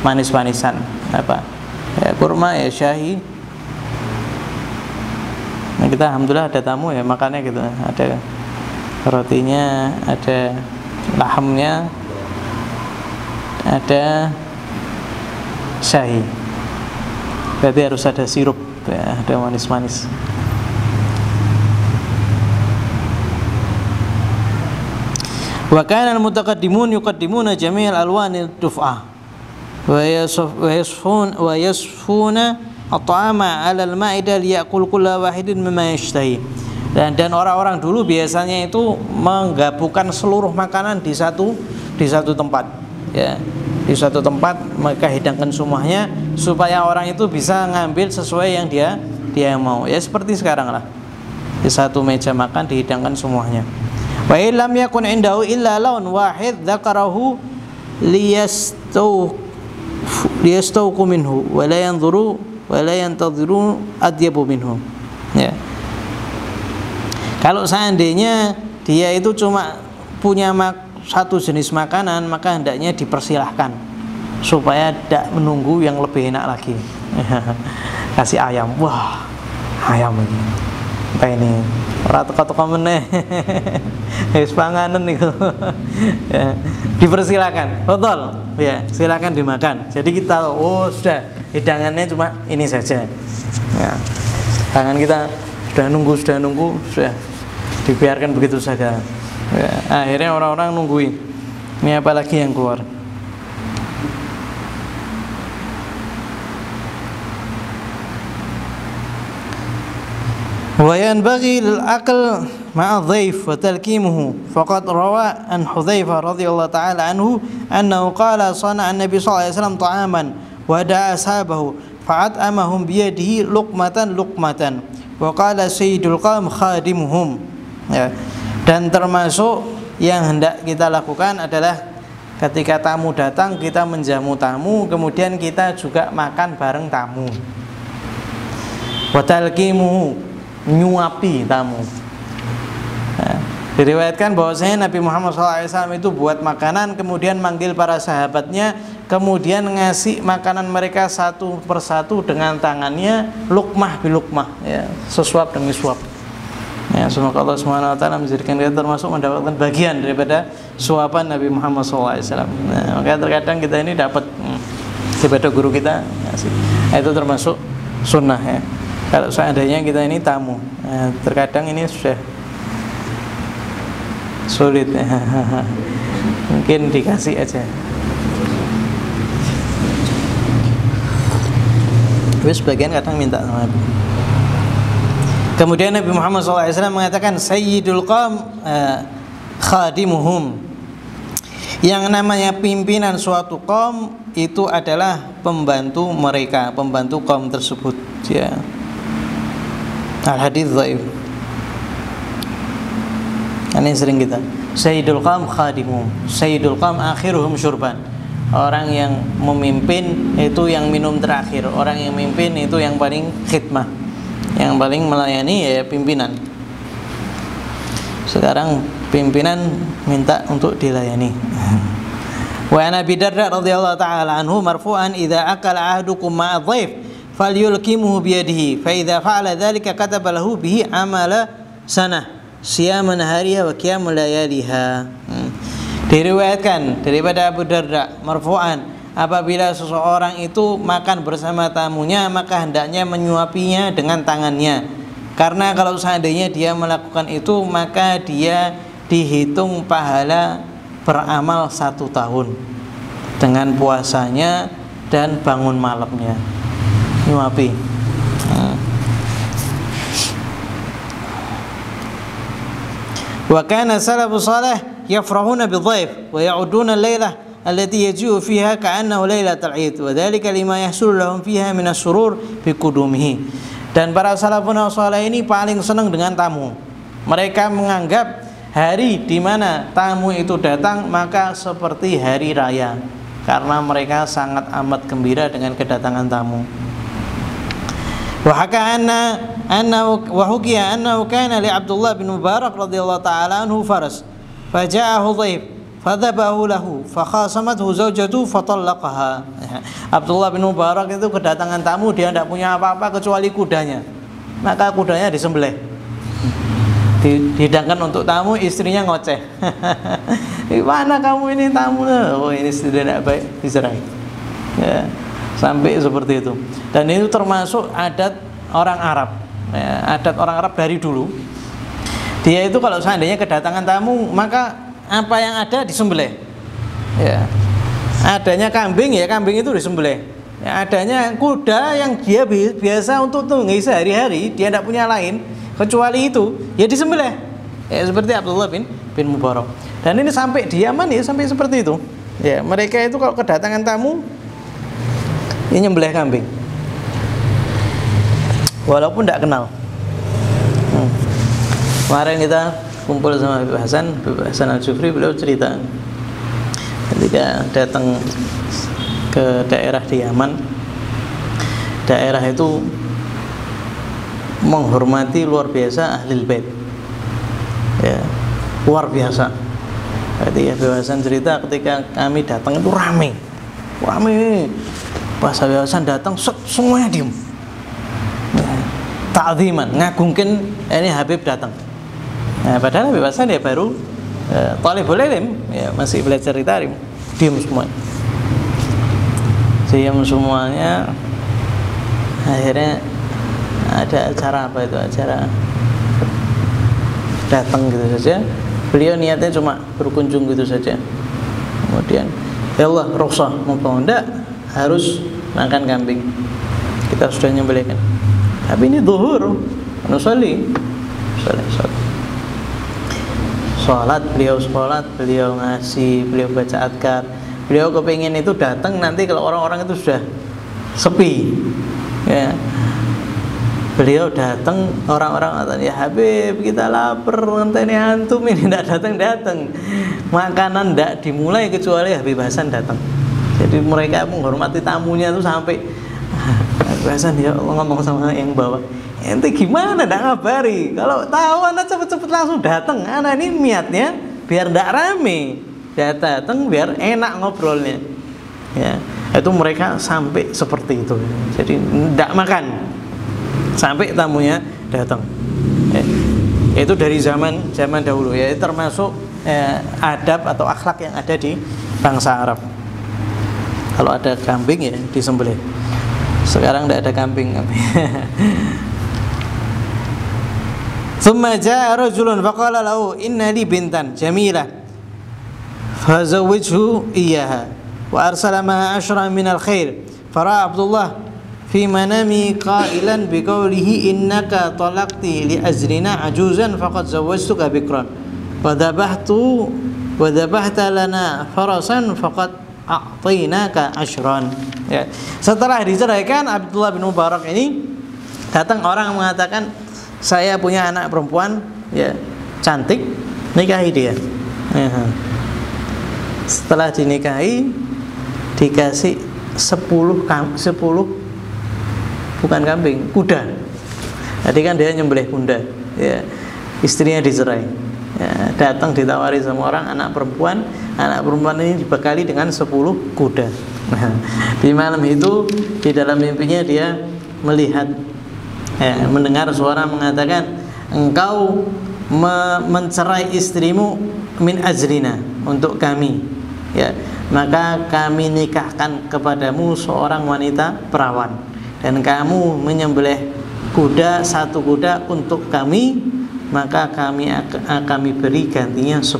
manis-manisan, apa ya, kurma, ya syahi. Nah, kita alhamdulillah ada tamu ya, makannya gitu, ada rotinya, ada lahamnya, ada syahi. Berarti harus ada sirup, ya, ada manis-manis. Wa kana al-mutaqaddimun yuqaddimuna jami'al alwani ad-duf'ah wa yasfuna at-ta'ama 'ala al-ma'idah liya'kul kullu wahidin mimma yashtahi. Dan orang-orang dulu biasanya itu menggabungkan seluruh makanan di satu tempat, ya. Di satu tempat mereka hidangkan semuanya supaya orang itu bisa ngambil sesuai yang dia mau. Ya seperti sekarang lah. Di satu meja makan dihidangkan semuanya. Wa illam yakun indahu illa laun wahid dzakarahu liyastawqu minhu wa la yanzuru wa la yantadhiru adyabu minhu. Ya. Kalau seandainya dia itu cuma punya satu jenis makanan, maka hendaknya dipersilahkan supaya tidak menunggu yang lebih enak lagi. Kasih ayam, wah ayam ini apa ini, ora teko-teko meneh. Wis panganen niku. Ya, dipersilakan, betul. Ya, silakan dimakan. Jadi kita oh sudah hidangannya cuma ini saja. Ya. Tangan kita sudah nunggu, sudah dibiarkan begitu saja. Ya, akhirnya orang-orang nungguin. Ini apa lagi yang keluar? Wa yanbaghi lil aql ma'a dhaif wa talkimuhu faqad rawa an Hudzaifah radhiyallahu ta'ala anhu annahu qala sana'a an-nabi sallallahu alaihi wasallam ta'aman wa da'a ashabahu fa'at'amahum bi yadihi luqmatan wa qala sayyidul qaum khadimuhum. Ya. Dan termasuk yang hendak kita lakukan adalah ketika tamu datang kita menjamu tamu, kemudian kita juga makan bareng tamu. Wa talkimuhu, nyuapi tamu. Nah, diriwayatkan bahwasanya Nabi Muhammad SAW itu buat makanan, kemudian manggil para sahabatnya, kemudian ngasih makanan mereka satu persatu dengan tangannya, lukmah bilukmah, ya, sesuap demi suap. Ya, semoga Allah Subhanahu wa taala menjadikan kita termasuk mendapatkan bagian daripada suapan Nabi Muhammad SAW. Nah, maka terkadang kita ini dapat daripada guru kita, nah, itu termasuk sunnah, ya. Kalau seandainya kita ini tamu, nah, terkadang ini sudah sulit, ya. Mungkin dikasih aja. Terus sebagian kadang minta sama Nabi. Kemudian Nabi Muhammad SAW mengatakan Sayyidul Qaum khadimuhum. Yang namanya pimpinan suatu kaum itu adalah pembantu mereka, pembantu kaum tersebut, ya. Al-hadits dhaif. Ini sering kita. Sayyidul Qaum khadimuhum. Sayyidul Qaum akhiruhum syurban. Orang yang memimpin itu yang minum terakhir. Orang yang memimpin itu yang paling khidmah, yang paling melayani, ya pimpinan. Sekarang pimpinan minta untuk dilayani. Wa Nabi Darda radhiyallahu taala anhu marfu'an idza akala ahadukum ma'a dhaif falyulkimuhu bi yadihi fa idza fa'ala dzalika kataba lahu bihi amala sanah siyaman hariha wa qiyamul layaliha. Diriwayatkan daripada Abu Darda marfu'an, apabila seseorang itu makan bersama tamunya, maka hendaknya menyuapinya dengan tangannya. Karena kalau seandainya dia melakukan itu, maka dia dihitung pahala beramal 1 tahun dengan puasanya dan bangun malamnya. Nyuapi. Wa kana salafus salih yafrahuna bidhaif wa ya'uduna al-lailah allati yaji'u fiha ka'annahu lailatul 'id wa dzalika lima yahsul lahum fiha min asy-syurur bi qudumihi. Dan para salafun saleh ini paling senang dengan tamu. Mereka menganggap hari di mana tamu itu datang maka seperti hari raya, karena mereka sangat amat gembira dengan kedatangan tamu. Wa hukiya annahu kana li Abdullah bin Mubarak radhiyallahu ta'ala anhu faras faja'ahu dhaif fadhabahu lahu fakhasamathu zawjatu fatallaqaha. Abdullah bin Mubarak itu kedatangan tamu, dia tidak punya apa-apa kecuali kudanya, maka kudanya disembelih. Dihidangkan untuk tamu, istrinya ngoceh. Mana kamu ini tamu? Oh, ini tidak baik, dicerai. Ya, sampai seperti itu. Dan itu termasuk adat orang Arab. Ya, adat orang Arab dari dulu. Dia itu kalau seandainya kedatangan tamu, maka apa yang ada disembelih. Ya. Adanya kambing, ya kambing itu disembelih. Ya, adanya kuda yang dia biasa untuk tunggangi sehari-hari, dia tidak punya lain kecuali itu, ya disembelih. Ya, seperti Abdullah bin Mubarak. Dan ini sampai di Yaman ya sampai seperti itu. Ya, mereka itu kalau kedatangan tamu ini nyembelih kambing. Walaupun tidak kenal. Kemarin kita kumpul sama Habib Hasan Al-Jufri, beliau cerita ketika datang ke daerah di Yaman, daerah itu menghormati luar biasa Ahlul Bait. Ya, luar biasa. Ketika Habib Hasan cerita ketika kami datang itu rame. Pas Habib Hasan datang semuanya diem. Ta'ziman, ngagungkan ini Habib datang. Nah, padahal Habib Hasan dia baru thalibul ilm, ya masih belajar tarim. Diem semua. Diam semuanya. Akhirnya ada acara apa itu, acara datang gitu saja. Beliau niatnya cuma berkunjung gitu saja. Kemudian ya Allah, rukhsah mau enggak harus makan kambing. Kita sudah nyembelihkan. Tapi ini zuhur, nusalli. Salat, beliau ngasih, beliau baca adkar. Beliau kepingin itu datang nanti kalau orang-orang itu sudah sepi. Ya. Beliau datang, orang-orang kata, ya Habib kita lapar, ngenteni antum ini tidak datang. Makanan tidak dimulai kecuali Habib Hasan datang. Jadi mereka menghormati tamunya itu sampai Habib Hasan ya Allah ngomong sama yang bawah, ente gimana tidak ngabari? Kalau tahu anak cepet-cepet langsung datang. Anak ini niatnya biar tidak rame, dia datang biar enak ngobrolnya. Ya, itu mereka sampai seperti itu. Jadi tidak makan sampai tamunya datang. Itu dari zaman dahulu ya, termasuk adab atau akhlak yang ada di bangsa Arab. Kalau ada kambing ya disembelih. Sekarang tidak ada kambing. Thumma jaa rajulun faqala lahu inna li bintan jamilah fazawwijhu iyyaha wa arsala ma'a ashran min al-khair fara Abdullah fi manami qailan biqaulihi innaka talaqti li ajrina ajuzan faqad zawwajtuka bikran wa dhabahta lana farasan faqad a'tainaka ashran. Ya. Setelah diceraikan, Abdullah bin Mubarak ini datang orang mengatakan, saya punya anak perempuan ya cantik, nikahi dia. Setelah dinikahi dikasih 10 bukan kambing, kuda. Tadi kan dia nyembelih kuda, ya. Istrinya dicerai. Ya, datang ditawari sama orang anak perempuan ini dibekali dengan 10 kuda. Di malam itu di dalam mimpinya dia melihat, mendengar suara mengatakan, engkau mencerai istrimu min ajrina, untuk kami, ya, maka kami nikahkan kepadamu seorang wanita perawan dan kamu menyembelih kuda, 1 kuda untuk kami, maka kami beri gantinya 10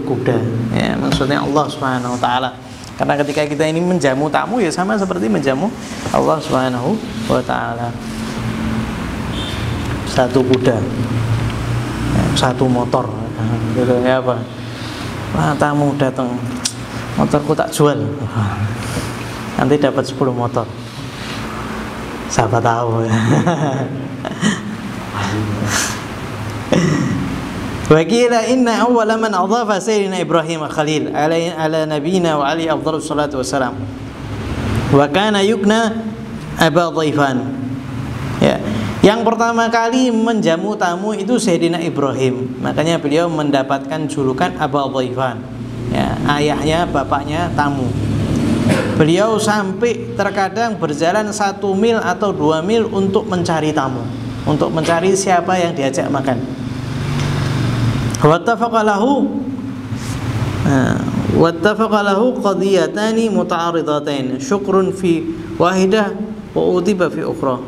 kuda. Ya, maksudnya Allah Subhanahu wa taala. Karena ketika kita ini menjamu tamu ya sama seperti menjamu Allah Subhanahu wa taala. 1 kuda, 1 motor, gitu ya apa? Wah, tamu datang, motorku tak jual. Nanti dapat 10 motor. Siapa tahu. Wa qila inna awwala man adhafa sayyidina Ibrahim Khalil ala nabiyina wa ali afdhalus salatu wassalam. Wa kana yukna Aba Dhaifan. Ya. Yang pertama kali menjamu tamu itu Sayyidina Ibrahim. Makanya beliau mendapatkan julukan Aba Dhaifan. Ya, ayahnya, bapaknya tamu. Beliau sampai terkadang berjalan 1 mil atau 2 mil untuk mencari tamu, untuk mencari siapa yang diajak makan. Wattafaqa lahu qadiyatani muta'aridatain, syukrun fi wahidah wa utiba fi ukhra.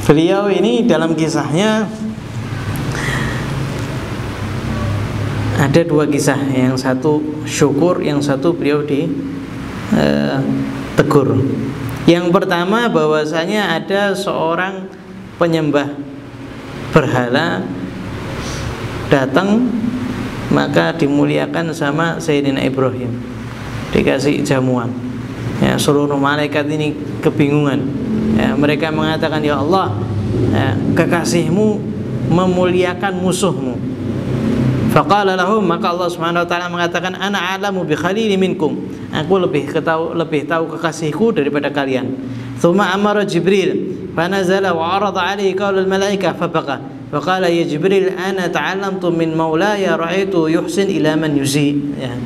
Beliau ini dalam kisahnya ada 2 kisah, yang satu syukur, yang satu beliau ditegur. Yang pertama bahwasanya ada seorang penyembah berhala datang, maka dimuliakan sama Sayyidina Ibrahim, dikasih jamuan. Ya, seluruh malaikat ini kebingungan. Ya, mereka mengatakan, ya Allah, ya, kekasihmu memuliakan musuhmu. Faqala lahum, maka Allah Subhanahu wa taala mengatakan, ana a'lamu bi khalili minkum, aku lebih tahu kekasihku daripada kalian. Tsumma amara Jibril fanazala wa arada alaihi qaulul malaika fabaqa. Faqala ya Jibril, ana ta'allamtu min maulaya ra'aitu yuhsin ila man yusi. Ya.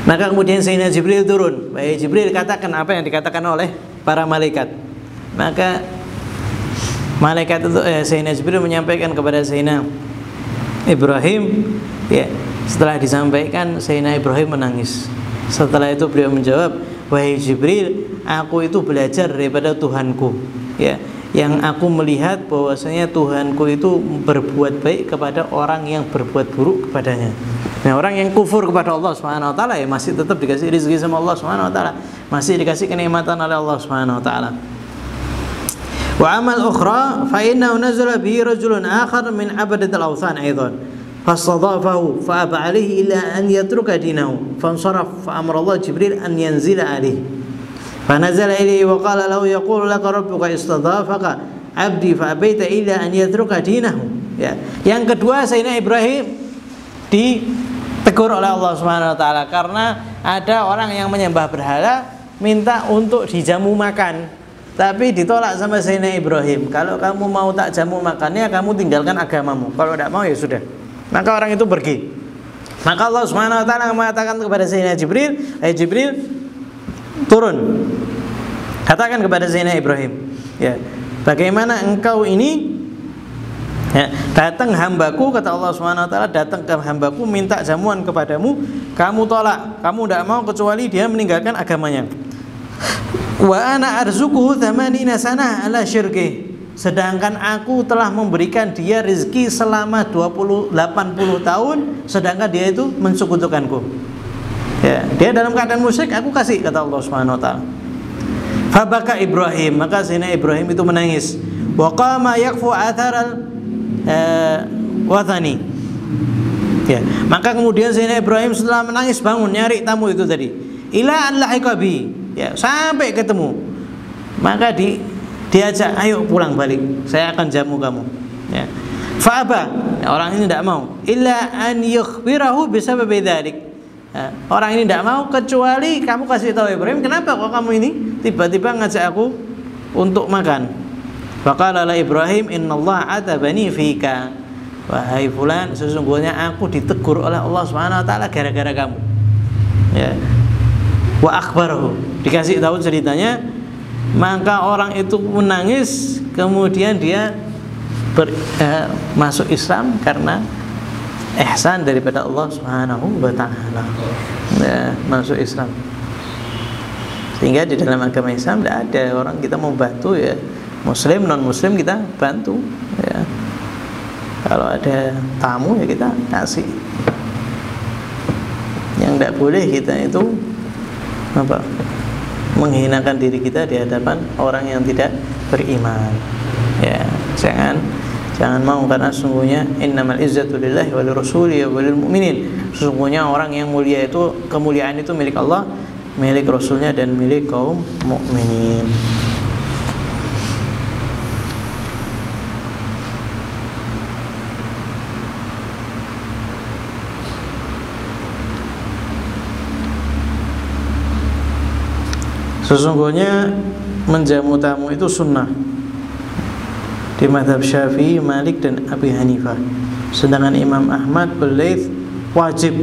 Maka kemudian Sayyidina Jibril turun. Wahai Jibril, katakan apa yang dikatakan oleh para malaikat. Maka malaikat itu Sayyidina Jibril menyampaikan kepada Sayyidina Ibrahim, ya, setelah disampaikan Sayyidina Ibrahim menangis. Setelah itu beliau menjawab, wahai Jibril, aku itu belajar daripada Tuhanku, ya, yang aku melihat bahwasanya Tuhanku itu berbuat baik kepada orang yang berbuat buruk kepadanya. Nah, orang yang kufur kepada Allah Subhanahu wa taala ya masih tetap dikasih rezeki sama Allah Subhanahu wa taala, masih dikasih kenikmatan oleh Allah Subhanahu wa taala. Wa amal ukhra fa innahu nazala bihi rajulun akhar min abadatil awthan aidan fastadafahu fa aba alayhi illa an yatruka dinahu fansaraf fa amara Allah Jibril an yanzila alayhi fa nazala ilayhi wa qala lahu yaqulu laka rabbuka istadafaka abdi fa abaita illa an yatruka dinahu. Ya. Yang kedua, Sayyidina Ibrahim ditegur oleh Allah Subhanahu wa taala karena ada orang yang menyembah berhala minta untuk dijamu makan, tapi ditolak sama Sayyidina Ibrahim. Kalau kamu mau tak jamu makannya, kamu tinggalkan agamamu. Kalau tidak mau ya sudah. Maka orang itu pergi. Maka Allah Subhanahu wa taala mengatakan kepada Sayyidina Jibril, Jibril, turun. Katakan kepada Sayyidina Ibrahim, ya, bagaimana engkau ini, ya, datang hambaku, kata Allah Subhanahu wa taala, datang ke hambaku minta jamuan kepadamu, kamu tolak, kamu tidak mau kecuali dia meninggalkan agamanya. Wa ana arzuquhu 80 sanah ala syirki, sedangkan aku telah memberikan dia rezeki selama 80 tahun, sedangkan dia itu mensekutukanku. Ya, dia dalam keadaan musyrik, aku kasih, kata Allah Subhanahu wa taala. Fabaka Ibrahim, maka Sayyidina Ibrahim itu menangis. Wa qama yakfu atharal wathani. Ya, maka kemudian Sayyidina Ibrahim setelah menangis bangun nyari tamu itu tadi. Ila an lahiqa bi, ya, sampai ketemu. Maka diajak, ayo pulang balik, saya akan jamu kamu. Ya. Fa'aba, ya, orang ini tidak mau. Illa an yukhbirahu bisababi dzalik. Ya, orang ini tidak mau kecuali kamu kasih tahu Ibrahim, kenapa kok kamu ini tiba-tiba ngajak aku untuk makan. Faqala la Ibrahim, innallaha atabani fika. Wahai fulan, sesungguhnya aku ditegur oleh Allah Subhanahu wa taala gara-gara kamu. Ya. Wa akhbarahu, dikasih tahu ceritanya. Maka orang itu menangis, kemudian dia masuk Islam karena ihsan daripada Allah Subhanahu wa taala. Ya, masuk Islam. Sehingga di dalam agama Islam tidak ada orang kita mau bantu, ya, muslim non muslim kita bantu, ya. Kalau ada tamu ya kita kasih. Yang tidak boleh kita itu apa? Menghinakan diri kita di hadapan orang yang tidak beriman. Ya, jangan mau, karena sesungguhnya innamal izzatu lillahi wa lirrasuli wa lil mu'minin. Sesungguhnya orang yang mulia itu, kemuliaan itu milik Allah, milik Rasulnya, dan milik kaum mukminin. Sesungguhnya menjamu tamu itu sunnah di mazhab Syafi'i, Malik, dan Abi Hanifah. Sedangkan Imam Ahmad bin Laits wajib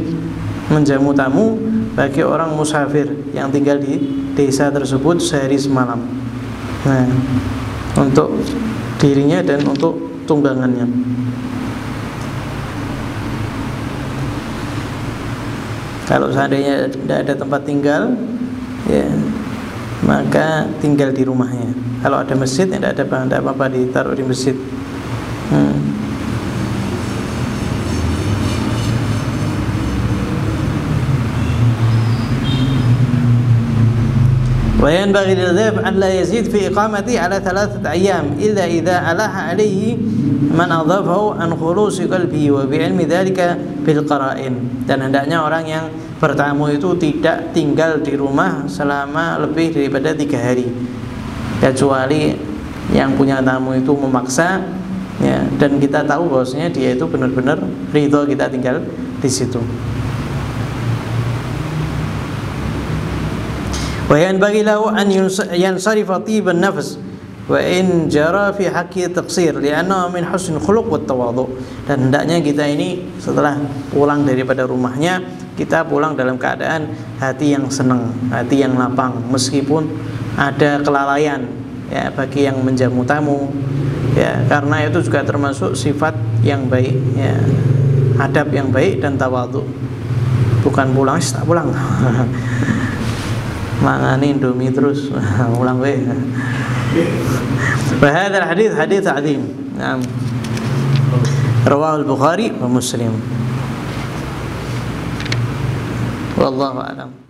menjamu tamu bagi orang musafir yang tinggal di desa tersebut sehari semalam. Nah, untuk dirinya dan untuk tunggangannya. Kalau seandainya tidak ada tempat tinggal, ya, maka tinggal di rumahnya. Kalau ada masjid, tidak ada apa-apa, ditaruh di masjid. وينبغي للضيف أن لا يزيد في إقامته على 3 أيام إلا إذا ألح عليه من أضافه عن خلوص قلبه وبعلم ذلك بالقرائن. Dan hendaknya orang yang bertamu itu tidak tinggal di rumah selama lebih daripada 3 hari, kecuali yang punya tamu itu memaksa, ya, dan kita tahu bahwasanya dia itu benar-benar ridho kita tinggal di situ. Wa yanbaghi lahu an yansarifa tiban nafs wa in jara fi haqqi taqsir li'annahu min husnul khuluq wat tawadhu. Dan hendaknya kita ini setelah pulang daripada rumahnya, kita pulang dalam keadaan hati yang senang, hati yang lapang, meskipun ada kelalaian, ya, bagi yang menjamu tamu, ya, karena itu juga termasuk sifat yang baik, ya, adab yang baik dan tawadhu. Bukan pulang, tak pulang mangani Indomie terus ulang we. Wa hadzal hadits azim. Naam. Rawahu al-Bukhari wa Muslim. Wallahu a'lam.